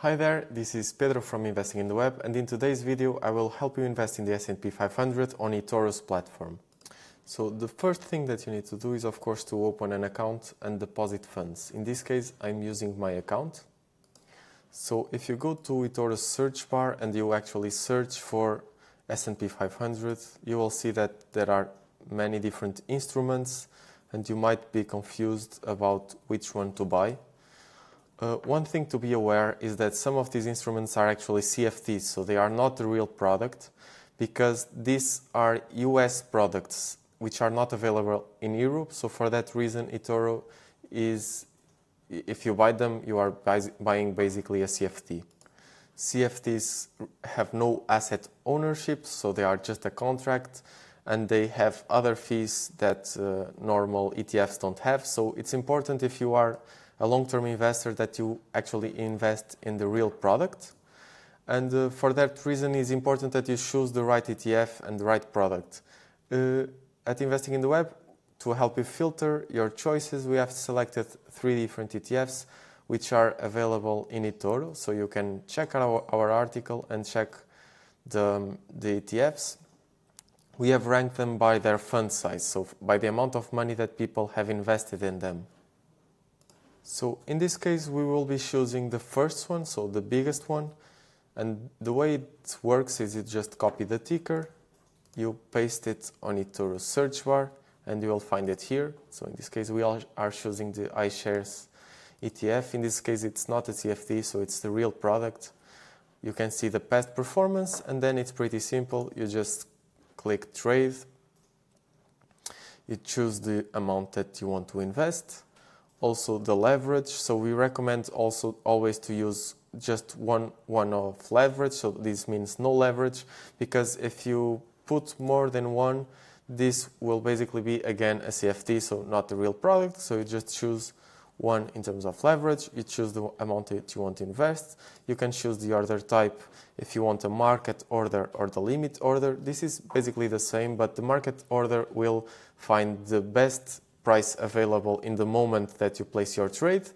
Hi there, this is Pedro from Investing in the Web, and in today's video I will help you invest in the S&P 500 on eToro's platform. So the first thing that you need to do is of course to open an account and deposit funds. In this case I'm using my account. So if you go to eToro's search bar and you actually search for S&P 500, you will see that there are many different instruments and you might be confused about which one to buy. One thing to be aware is that some of these instruments are actually CFDs, so they are not the real product, because these are US products which are not available in Europe. So for that reason, eToro is, if you buy them, you are buying basically a CFD. CFDs have no asset ownership, so they are just a contract, and they have other fees that normal ETFs don't have. So it's important, if you are a long-term investor, that you actually invest in the real product. And for that reason, it's important that you choose the right ETF and the right product. At Investing in the Web, to help you filter your choices, we have selected 3 different ETFs which are available in eToro. So you can check our article and check the ETFs. We have ranked them by their fund size, so by the amount of money that people have invested in them. So in this case, we will be choosing the first one, so the biggest one. And the way it works is you just copy the ticker, you paste it on eToro's search bar, and you will find it here. So in this case, we are choosing the iShares ETF. In this case, it's not a CFD, so it's the real product. You can see the past performance, and then it's pretty simple. You just click trade. You choose the amount that you want to invest. Also the leverage, so we recommend also always to use just one of leverage, so this means no leverage, because if you put more than one, this will basically be again a CFD, so not the real product. So you just choose one in terms of leverage, you choose the amount that you want to invest, you can choose the order type if you want a market order or the limit order. This is basically the same, but the market order will find the best price available in the moment that you place your trade,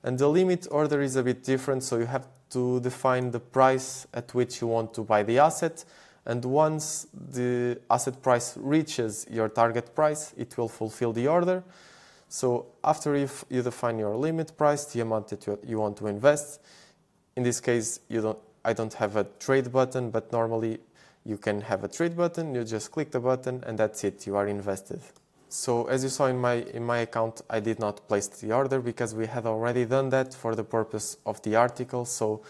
and the limit order is a bit different, so you have to define the price at which you want to buy the asset, and once the asset price reaches your target price, it will fulfill the order. So after you define your limit price, the amount that you want to invest, in this case I don't have a trade button, but normally you can have a trade button. You just click the button and that's it, you are invested. So as you saw in my account, I did not place the order because we had already done that for the purpose of the article. So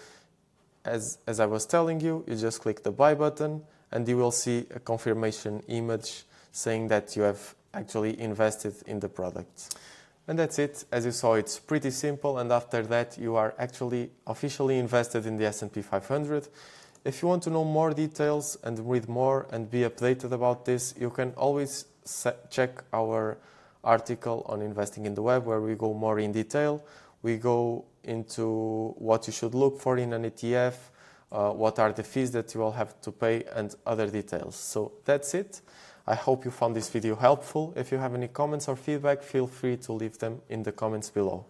as I was telling you, you just click the buy button and you will see a confirmation image saying that you have actually invested in the product. And that's it. As you saw, it's pretty simple, and after that you are actually officially invested in the S&P 500. If you want to know more details and read more and be updated about this, you can always check our article on Investing in the Web, where we go more in detail. We go into what you should look for in an ETF, what are the fees that you will have to pay, and other details. So that's it. I hope you found this video helpful. If you have any comments or feedback, feel free to leave them in the comments below.